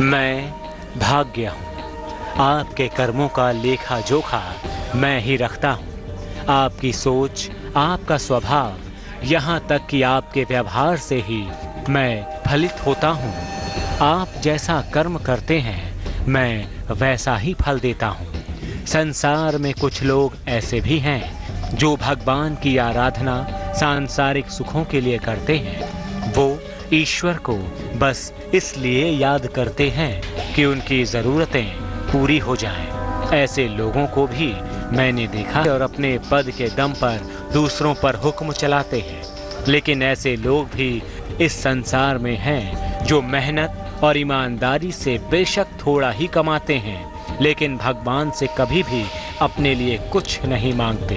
मैं भाग्य हूँ। आपके कर्मों का लेखा जोखा मैं ही रखता हूँ। आपकी सोच, आपका स्वभाव, यहाँ तक कि आपके व्यवहार से ही मैं फलित होता हूँ। आप जैसा कर्म करते हैं मैं वैसा ही फल देता हूँ। संसार में कुछ लोग ऐसे भी हैं जो भगवान की आराधना सांसारिक सुखों के लिए करते हैं। वो ईश्वर को बस इसलिए याद करते हैं कि उनकी ज़रूरतें पूरी हो जाएं। ऐसे लोगों को भी मैंने देखा और अपने पद के दम पर दूसरों पर हुक्म चलाते हैं। लेकिन ऐसे लोग भी इस संसार में हैं जो मेहनत और ईमानदारी से बेशक थोड़ा ही कमाते हैं, लेकिन भगवान से कभी भी अपने लिए कुछ नहीं मांगते।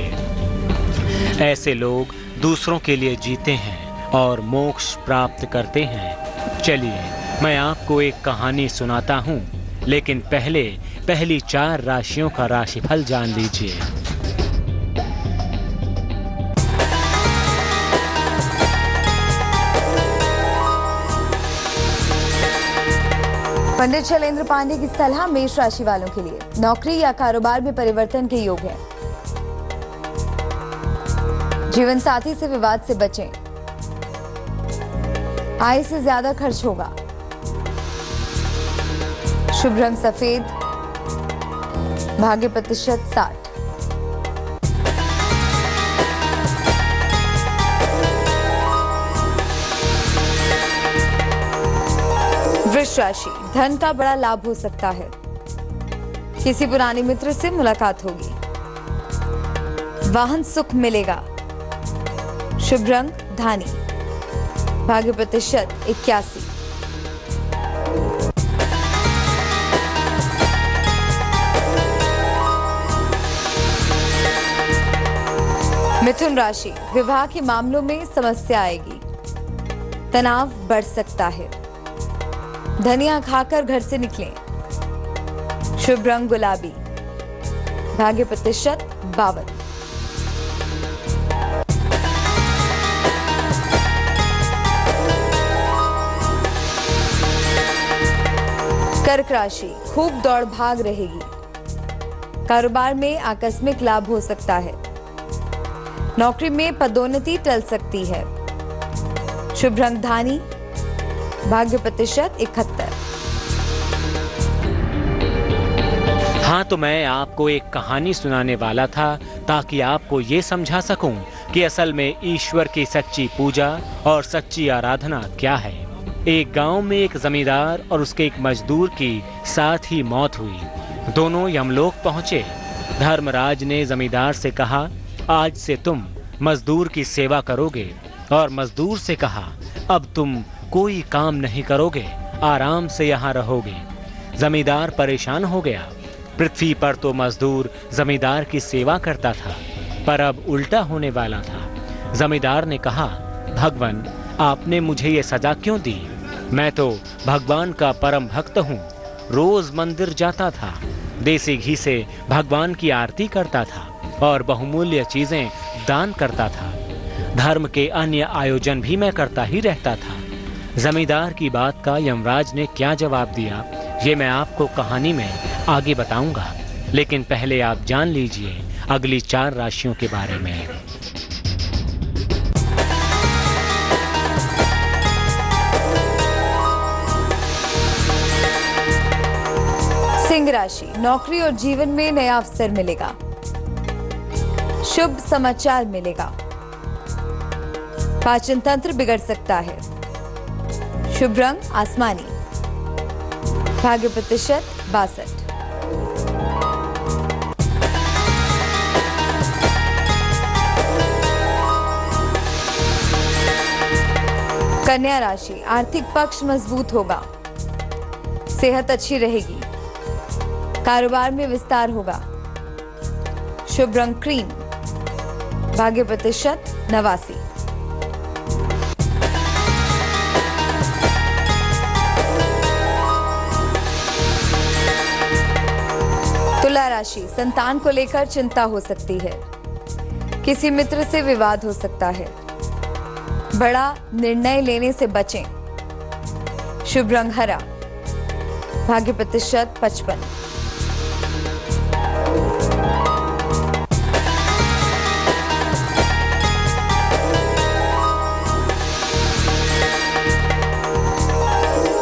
ऐसे लोग दूसरों के लिए जीते हैं और मोक्ष प्राप्त करते हैं। चलिए मैं आपको एक कहानी सुनाता हूँ, लेकिन पहली 4 राशियों का राशिफल जान लीजिए। पंडित शैलेंद्र पांडे की सलाह मेष राशि वालों के लिए। नौकरी या कारोबार में परिवर्तन के योग है। जीवन साथी से विवाद से बचें। आय से ज्यादा खर्च होगा। शुभ रंग सफेद। भाग्य प्रतिशत 60। वृष राशि, धन का बड़ा लाभ हो सकता है। किसी पुराने मित्र से मुलाकात होगी। वाहन सुख मिलेगा। शुभ रंग धानी। भाग्य प्रतिशत 81। मिथुन राशि, विवाह के मामलों में समस्या आएगी। तनाव बढ़ सकता है। धनिया खाकर घर से निकलें। शुभ रंग गुलाबी। भाग्य प्रतिशत 52। कर्क राशि, खूब दौड़ भाग रहेगी। कारोबार में आकस्मिक लाभ हो सकता है। नौकरी में पदोन्नति टल सकती है। शुभ रंग धानी। भाग्य प्रतिशत 71। हाँ, तो मैं आपको एक कहानी सुनाने वाला था ताकि आपको ये समझा सकूं कि असल में ईश्वर की सच्ची पूजा और सच्ची आराधना क्या है। एक गांव में एक जमींदार और उसके एक मजदूर की साथ ही मौत हुई। दोनों यमलोक पहुंचे। धर्मराज ने जमींदार से कहा, आज से तुम मजदूर की सेवा करोगे, और मजदूर से कहा, अब तुम कोई काम नहीं करोगे, आराम से यहाँ रहोगे। जमींदार परेशान हो गया। पृथ्वी पर तो मजदूर जमींदार की सेवा करता था, पर अब उल्टा होने वाला था। जमींदार ने कहा, भगवान, आपने मुझे ये सजा क्यों दी? मैं तो भगवान का परम भक्त हूँ। रोज मंदिर जाता था, देसी घी से भगवान की आरती करता था और बहुमूल्य चीजें दान करता था। धर्म के अन्य आयोजन भी मैं करता ही रहता था। जमींदार की बात का यमराज ने क्या जवाब दिया, ये मैं आपको कहानी में आगे बताऊंगा। लेकिन पहले आप जान लीजिए अगली 4 राशियों के बारे में। सिंह राशि, नौकरी और जीवन में नया अवसर मिलेगा। शुभ समाचार मिलेगा। पाचन तंत्र बिगड़ सकता है। शुभ रंग आसमानी। भाग्य प्रतिशत 62। कन्या राशि, आर्थिक पक्ष मजबूत होगा। सेहत अच्छी रहेगी। कारोबार में विस्तार होगा। शुभ रंग क्रीम। भाग्य प्रतिशत 89। तुला राशि, संतान को लेकर चिंता हो सकती है। किसी मित्र से विवाद हो सकता है। बड़ा निर्णय लेने से बचें। शुभ रंग हरा। भाग्य प्रतिशत 55।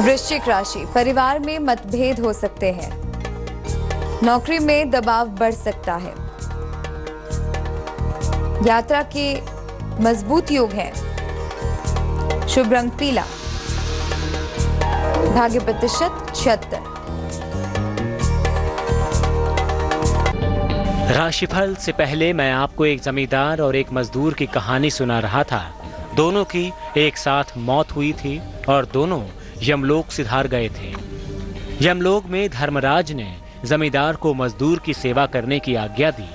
वृश्चिक राशि, परिवार में मतभेद हो सकते हैं। नौकरी में दबाव बढ़ सकता है। यात्रा के मजबूत योग हैं। शुभ रंग पीला। भाग्य प्रतिशत 76। राशिफल से पहले मैं आपको एक जमींदार और एक मजदूर की कहानी सुना रहा था। दोनों की एक साथ मौत हुई थी और दोनों यमलोक सिधार गए थे। यमलोक में धर्मराज ने जमींदार को मजदूर की सेवा करने की आज्ञा दी।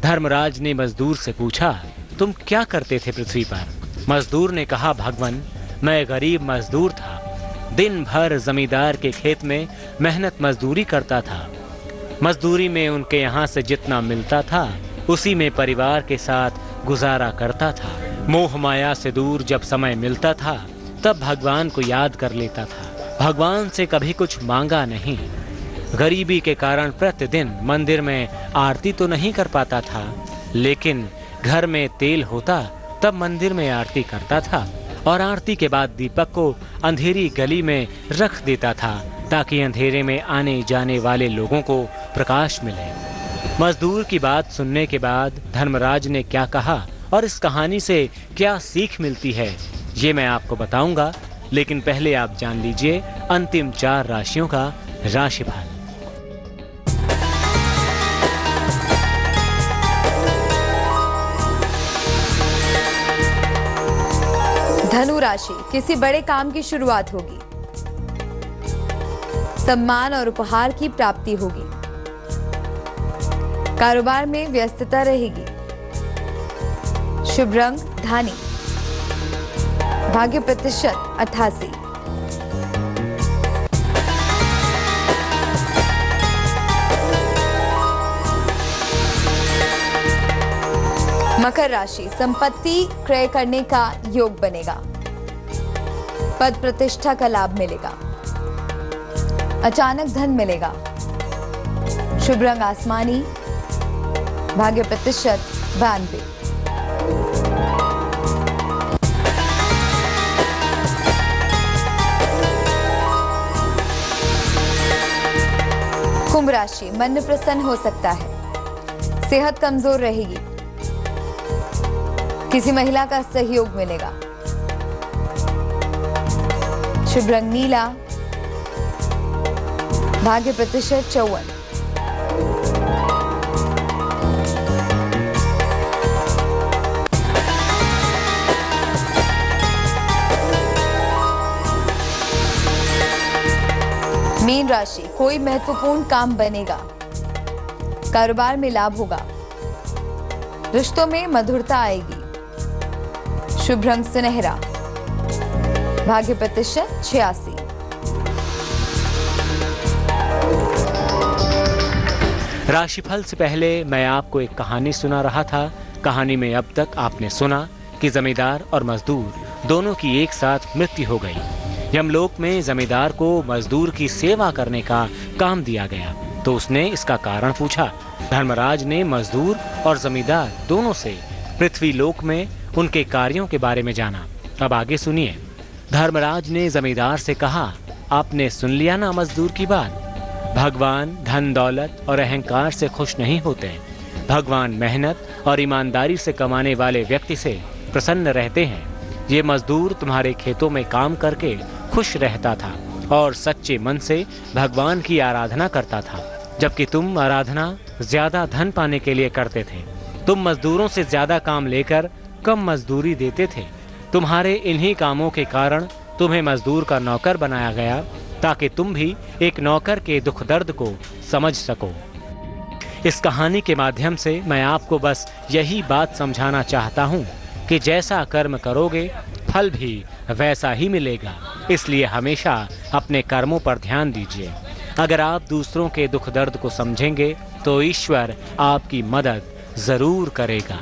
धर्मराज ने मजदूर से पूछा, तुम क्या करते थे पृथ्वी पर? मजदूर ने कहा, भगवान, मैं गरीब मजदूर था। दिन भर जमींदार के खेत में मेहनत मजदूरी करता था। मजदूरी में उनके यहाँ से जितना मिलता था उसी में परिवार के साथ गुजारा करता था। मोह माया से दूर जब समय मिलता था तब भगवान को याद कर लेता था। भगवान से कभी कुछ मांगा नहीं। गरीबी के कारण प्रतिदिन मंदिर में आरती तो नहीं कर पाता था, लेकिन घर में तेल होता तब मंदिर में आरती करता था और आरती के बाद दीपक को अंधेरी गली में रख देता था ताकि अंधेरे में आने जाने वाले लोगों को प्रकाश मिले। मजदूर की बात सुनने के बाद धर्मराज ने क्या कहा और इस कहानी से क्या सीख मिलती है ये मैं आपको बताऊंगा, लेकिन पहले आप जान लीजिए अंतिम 4 राशियों का राशिफल। धनु राशि, किसी बड़े काम की शुरुआत होगी। सम्मान और उपहार की प्राप्ति होगी। कारोबार में व्यस्तता रहेगी। शुभ रंग धानी। भाग्य प्रतिशत 88। मकर राशि, संपत्ति क्रय करने का योग बनेगा। पद प्रतिष्ठा का लाभ मिलेगा। अचानक धन मिलेगा। शुभ रंग आसमानी। भाग्य प्रतिशत 92। कुंभ राशि, मन प्रसन्न हो सकता है। सेहत कमजोर रहेगी। किसी महिला का सहयोग मिलेगा। शुभ रंग नीला। भाग्य प्रतिशत 54। मीन राशि, कोई महत्वपूर्ण काम बनेगा। कारोबार में लाभ होगा। रिश्तों में मधुरता आएगी। शुभ रंग सुनहरा। भाग्य प्रतिशत 86। राशिफल से पहले मैं आपको एक कहानी सुना रहा था। कहानी में अब तक आपने सुना कि जमींदार और मजदूर दोनों की एक साथ मृत्यु हो गई। यमलोक में जमींदार को मजदूर की सेवा करने का काम दिया गया तो उसने इसका कारण पूछा। धर्मराज ने मजदूर और जमींदार दोनों से पृथ्वी लोक में उनके कार्यों के बारे में जाना। अब आगे सुनिए। धर्मराज ने जमींदार से कहा, आपने सुन लिया ना मजदूर की बात। भगवान धन दौलत और अहंकार से खुश नहीं होते। भगवान मेहनत और ईमानदारी से कमाने वाले व्यक्ति से प्रसन्न रहते हैं। ये मजदूर तुम्हारे खेतों में काम करके खुश रहता था और सच्चे मन से भगवान की आराधना करता था, जबकि तुम आराधना ज्यादा धन पाने के लिए करते थे। तुम मजदूरों से ज्यादा काम लेकर कम मजदूरी देते थे। तुम्हारे इन्हीं कामों के कारण तुम्हें मजदूर का नौकर बनाया गया ताकि तुम भी एक नौकर के दुख दर्द को समझ सको। इस कहानी के माध्यम से मैं आपको बस यही बात समझाना चाहता हूँ कि जैसा कर्म करोगे फल भी वैसा ही मिलेगा। इसलिए हमेशा अपने कर्मों पर ध्यान दीजिए। अगर आप दूसरों के दुख दर्द को समझेंगे तो ईश्वर आपकी मदद जरूर करेगा।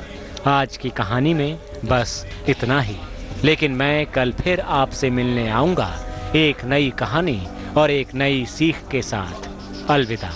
आज की कहानी में बस इतना ही, लेकिन मैं कल फिर आपसे मिलने आऊँगा एक नई कहानी और एक नई सीख के साथ अलविदा।